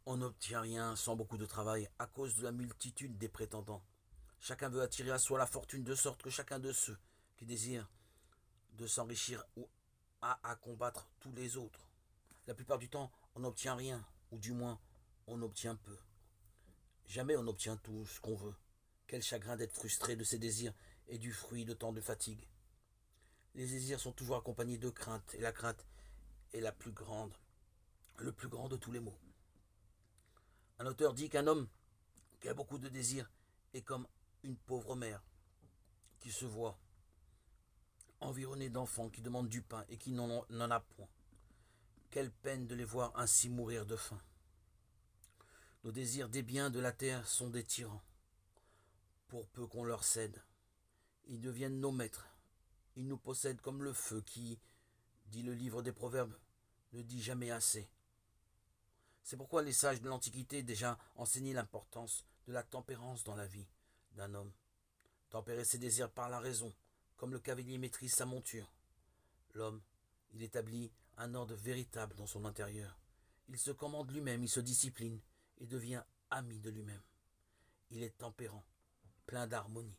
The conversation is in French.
On n'obtient rien sans beaucoup de travail à cause de la multitude des prétendants. Chacun veut attirer à soi la fortune de sorte que chacun de ceux qui désirent de s'enrichir ou a à combattre tous les autres. La plupart du temps, on n'obtient rien, ou du moins, on obtient peu. Jamais on n'obtient tout ce qu'on veut. Quel chagrin d'être frustré de ses désirs et du fruit de tant de fatigue. Les désirs sont toujours accompagnés de crainte, et la crainte est le plus grand de tous les maux. Un auteur dit qu'un homme qui a beaucoup de désirs est comme une pauvre mère qui se voit environnée d'enfants qui demandent du pain et qui n'en a point. Quelle peine de les voir ainsi mourir de faim. Nos désirs des biens de la terre sont des tyrans. Pour peu qu'on leur cède, ils deviennent nos maîtres. Ils nous possèdent comme le feu qui, dit le livre des Proverbes, ne dit jamais assez. C'est pourquoi les sages de l'Antiquité déjà enseignaient l'importance de la tempérance dans la vie d'un homme. Tempérer ses désirs par la raison, comme le cavalier maîtrise sa monture. L'homme, il établit un ordre véritable dans son intérieur. Il se commande lui-même, il se discipline et devient ami de lui-même. Il est tempérant, plein d'harmonie.